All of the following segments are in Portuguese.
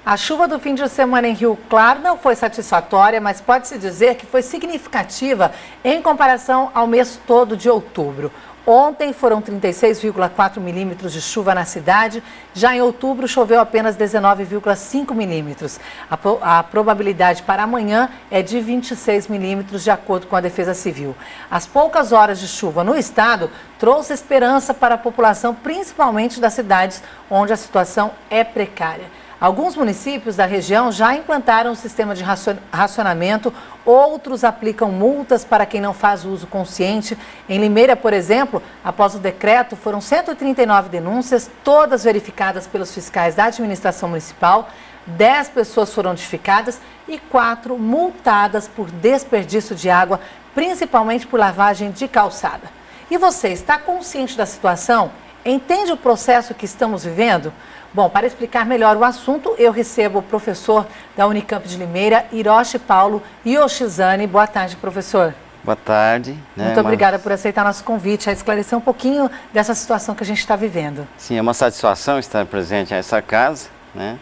A chuva do fim de semana em Rio Claro não foi satisfatória, mas pode-se dizer que foi significativa em comparação ao mês todo de outubro. Ontem foram 36,4 milímetros de chuva na cidade, já em outubro choveu apenas 19,5 milímetros. A probabilidade para amanhã é de 26 milímetros, de acordo com a Defesa Civil. As poucas horas de chuva no estado trouxe esperança para a população, principalmente das cidades onde a situação é precária. Alguns municípios da região já implantaram um sistema de racionamento, outros aplicam multas para quem não faz uso consciente. Em Limeira, por exemplo, após o decreto, foram 139 denúncias, todas verificadas pelos fiscais da administração municipal. 10 pessoas foram notificadas e 4 multadas por desperdício de água, principalmente por lavagem de calçada. E você está consciente da situação? Entende o processo que estamos vivendo? Bom, para explicar melhor o assunto, eu recebo o professor da Unicamp de Limeira, Hiroshi Paulo Yoshizane. Boa tarde, professor. Boa tarde. Muito obrigada por aceitar nosso convite, a esclarecer um pouquinho dessa situação que a gente está vivendo. Sim, é uma satisfação estar presente nessa casa, né?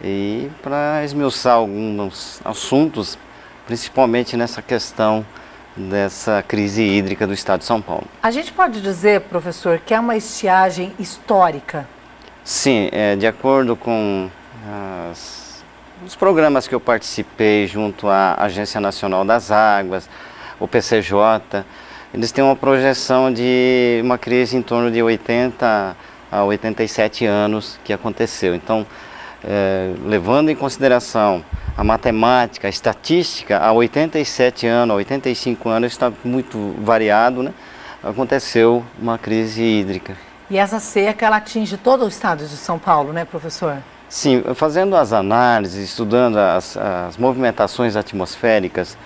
E para esmiuçar alguns assuntos, principalmente nessa questão dessa crise hídrica do estado de São Paulo. A gente pode dizer, professor, que é uma estiagem histórica? Sim, de acordo com os programas que eu participei junto à Agência Nacional das Águas, o PCJ, eles têm uma projeção de uma crise em torno de 80 a 87 anos que aconteceu. Então, levando em consideração a matemática, a estatística, há 87 anos, a 85 anos, está muito variado, né? Aconteceu uma crise hídrica. E essa seca, ela atinge todo o estado de São Paulo, né, professor? Sim, fazendo as análises, estudando as movimentações atmosféricas,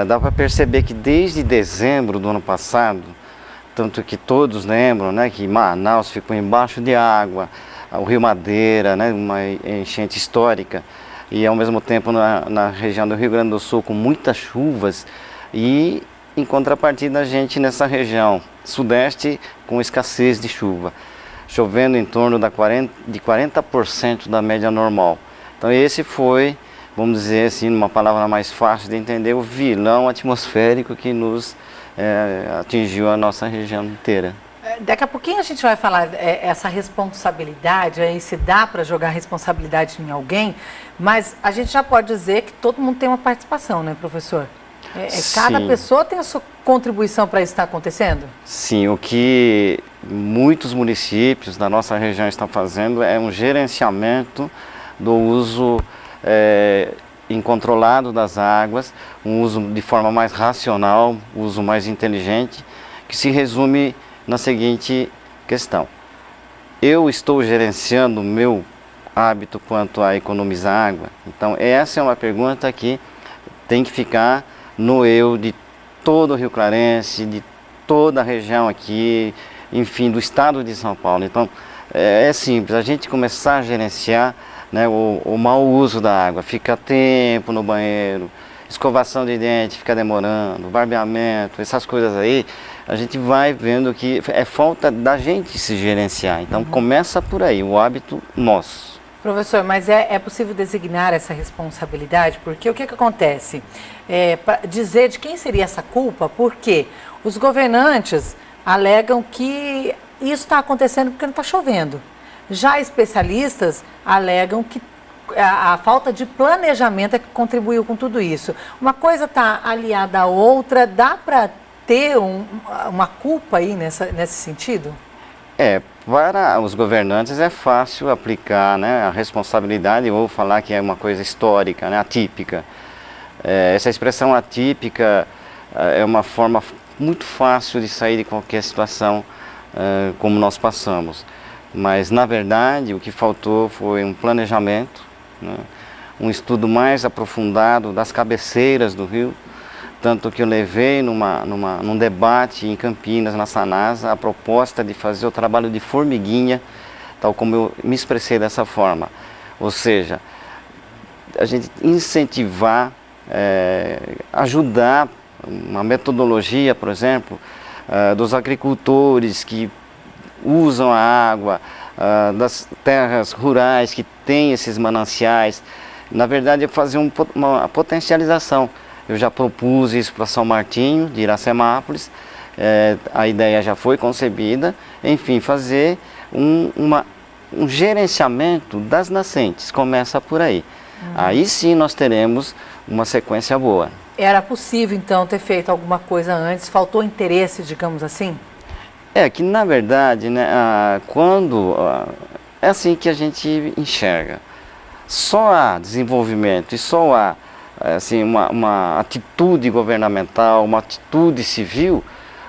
dá para perceber que desde dezembro do ano passado, tanto que todos lembram, né, que Manaus ficou embaixo de água, o Rio Madeira, né, uma enchente histórica, e ao mesmo tempo na região do Rio Grande do Sul com muitas chuvas, e em contrapartida a gente nessa região sudeste com escassez de chuva, chovendo em torno de 40% da média normal. Então esse foi, vamos dizer assim, numa palavra mais fácil de entender, o vilão atmosférico que nos atingiu a nossa região inteira. Daqui a pouquinho a gente vai falar essa responsabilidade, aí se dá para jogar responsabilidade em alguém, mas a gente já pode dizer que todo mundo tem uma participação, né, professor? Cada pessoa tem a sua contribuição para isso estar acontecendo? Sim, o que muitos municípios da nossa região estão fazendo é um gerenciamento do uso incontrolado das águas, um uso de forma mais racional, um uso mais inteligente, que se resume na seguinte questão. Eu estou gerenciando o meu hábito quanto a economizar água? Então essa é uma pergunta que tem que ficar no eu de todo o Rio Clarense, de toda a região aqui, enfim, do estado de São Paulo. Então, é simples, a gente começar a gerenciar, né, o mau uso da água, ficar tempo no banheiro, escovação de dente, fica demorando, barbeamento, essas coisas aí, a gente vai vendo que é falta da gente se gerenciar. Então, começa por aí, o hábito nosso. Professor, mas é possível designar essa responsabilidade? Porque o que acontece? Para dizer de quem seria essa culpa, porque os governantes alegam que isso está acontecendo porque não está chovendo. Já especialistas alegam que a falta de planejamento é que contribuiu com tudo isso. Uma coisa está aliada à outra, dá para ter uma culpa aí nesse sentido? Para os governantes é fácil aplicar, né, a responsabilidade, ou falar que é uma coisa histórica, né, atípica. Essa expressão atípica é uma forma muito fácil de sair de qualquer situação como nós passamos. Mas, na verdade, o que faltou foi um planejamento, né, um estudo mais aprofundado das cabeceiras do rio. Tanto que eu levei num debate em Campinas, na Sanasa, a proposta de fazer o trabalho de formiguinha, tal como eu me expressei dessa forma. Ou seja, a gente incentivar, ajudar uma metodologia, por exemplo, dos agricultores que usam a água, das terras rurais que tem esses mananciais. Na verdade, é fazer uma potencialização. Eu já propus isso para São Martinho, de Iracemápolis, a ideia já foi concebida, enfim, fazer um gerenciamento das nascentes, começa por aí. Aí sim nós teremos uma sequência boa. Era possível, então, ter feito alguma coisa antes? Faltou interesse, digamos assim? É que, na verdade, né, é assim que a gente enxerga. Só há desenvolvimento e só há assim, uma atitude governamental, uma atitude civil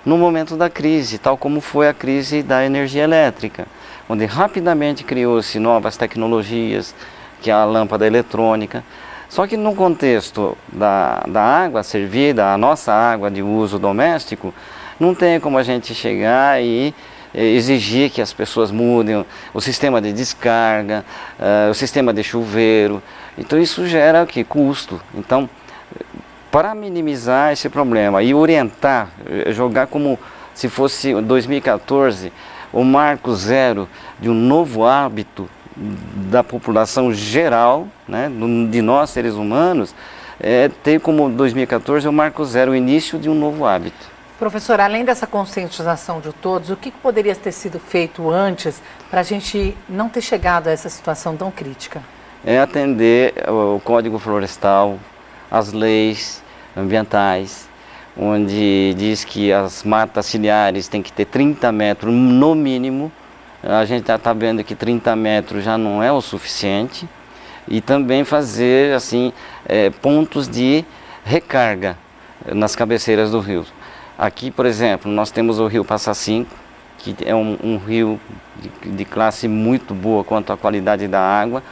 no momento da crise, tal como foi a crise da energia elétrica, onde rapidamente criou-se novas tecnologias, que é a lâmpada eletrônica. Só que no contexto da água servida, a nossa água de uso doméstico, não tem como a gente chegar e exigir que as pessoas mudem o sistema de descarga, o sistema de chuveiro. Então isso gera custo. Então, para minimizar esse problema e orientar, jogar como se fosse 2014, o marco zero de um novo hábito da população geral, né, de nós seres humanos, ter como 2014 o marco zero, o início de um novo hábito. Professor, além dessa conscientização de todos, o que poderia ter sido feito antes para a gente não ter chegado a essa situação tão crítica? É atender o Código Florestal, as leis ambientais, onde diz que as matas ciliares têm que ter 30 metros no mínimo. A gente já está vendo que 30 metros já não é o suficiente. E também fazer assim, pontos de recarga nas cabeceiras do rio. Aqui, por exemplo, nós temos o rio Passa Cinco, que é um rio de classe muito boa quanto à qualidade da água.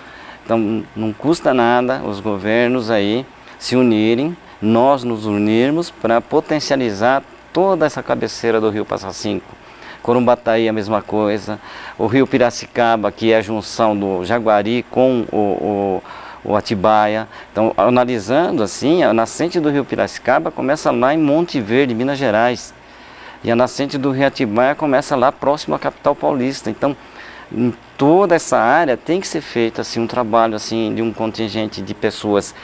Então não custa nada os governos aí se unirem, nós nos unirmos para potencializar toda essa cabeceira do rio Passa Cinco. Corumbataí a mesma coisa, o rio Piracicaba, que é a junção do Jaguari com o Atibaia. Então, analisando assim, a nascente do rio Piracicaba começa lá em Monte Verde, Minas Gerais. E a nascente do rio Atibaia começa lá próximo à capital paulista. Então, em toda essa área tem que ser feito assim, um trabalho assim, de um contingente de pessoas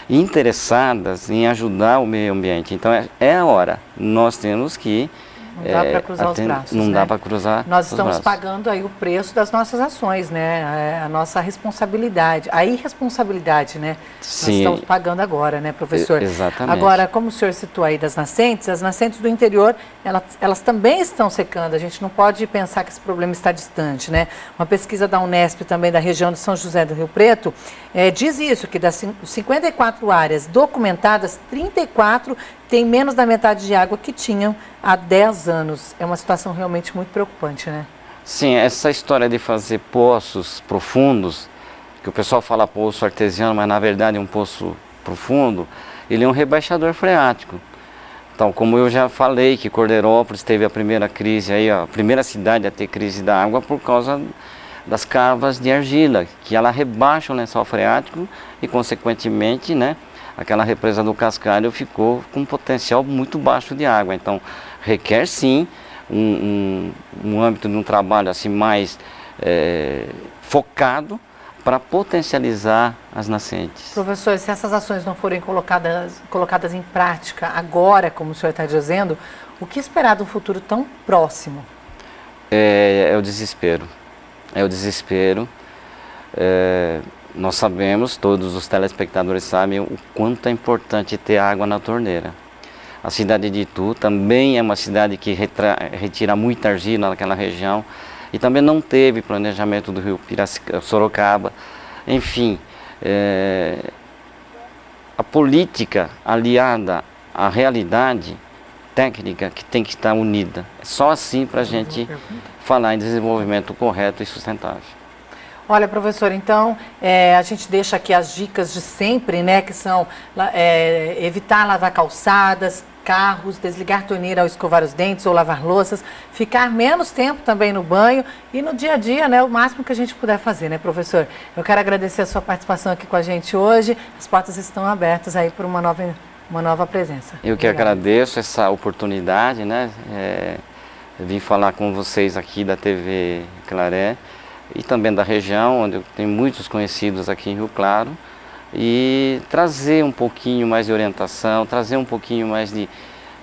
interessadas em ajudar o meio ambiente. Então, é a hora. Nós temos que... Não dá para cruzar os braços, não né? dá para cruzar. Nós estamos pagando aí o preço das nossas ações, né? A nossa responsabilidade, a irresponsabilidade, né? Sim. Nós estamos pagando agora, né, professor? Exatamente. Agora, como o senhor citou aí das nascentes, as nascentes do interior, elas também estão secando. A gente não pode pensar que esse problema está distante, né? Uma pesquisa da Unesp, também da região de São José do Rio Preto, diz isso, que das 54 áreas documentadas, 34 tem menos da metade de água que tinham há 10 anos. É uma situação realmente muito preocupante, né? Sim, essa história de fazer poços profundos, que o pessoal fala poço artesiano, mas na verdade é um poço profundo, ele é um rebaixador freático. Então, como eu já falei, que Cordeirópolis teve a primeira crise, aí, a primeira cidade a ter crise da água por causa das carvas de argila, que ela rebaixa o lençol freático e, consequentemente, né, aquela represa do Cascalho ficou com um potencial muito baixo de água. Então, requer sim um âmbito de um trabalho assim mais focado para potencializar as nascentes. Professor, se essas ações não forem colocadas em prática agora, como o senhor está dizendo, o que esperar do futuro tão próximo? É o desespero. É o desespero. Nós sabemos, todos os telespectadores sabem o quanto é importante ter água na torneira. A cidade de Itu também é uma cidade que retira muita argila naquela região e também não teve planejamento do rio Sorocaba. Enfim, a política aliada à realidade técnica que tem que estar unida. É só assim para a gente falar em desenvolvimento correto e sustentável. Olha, professor, então a gente deixa aqui as dicas de sempre, né, que são evitar lavar calçadas, carros, desligar torneira ao escovar os dentes ou lavar louças, ficar menos tempo também no banho e no dia a dia, né, o máximo que a gente puder fazer, né, professor? Eu quero agradecer a sua participação aqui com a gente hoje, as portas estão abertas aí para uma nova presença. Eu que agradeço essa oportunidade, né, vim falar com vocês aqui da TV Claré. e também da região, onde eu tenho muitos conhecidos aqui em Rio Claro, e trazer um pouquinho mais de orientação, trazer um pouquinho mais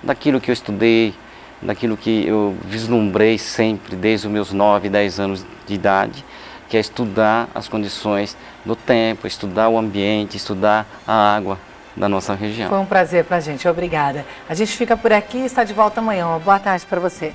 daquilo que eu estudei, daquilo que eu vislumbrei sempre, desde os meus 9, 10 anos de idade, que é estudar as condições do tempo, estudar o ambiente, estudar a água da nossa região. Foi um prazer para a gente, obrigada. A gente fica por aqui e está de volta amanhã. Uma boa tarde para você.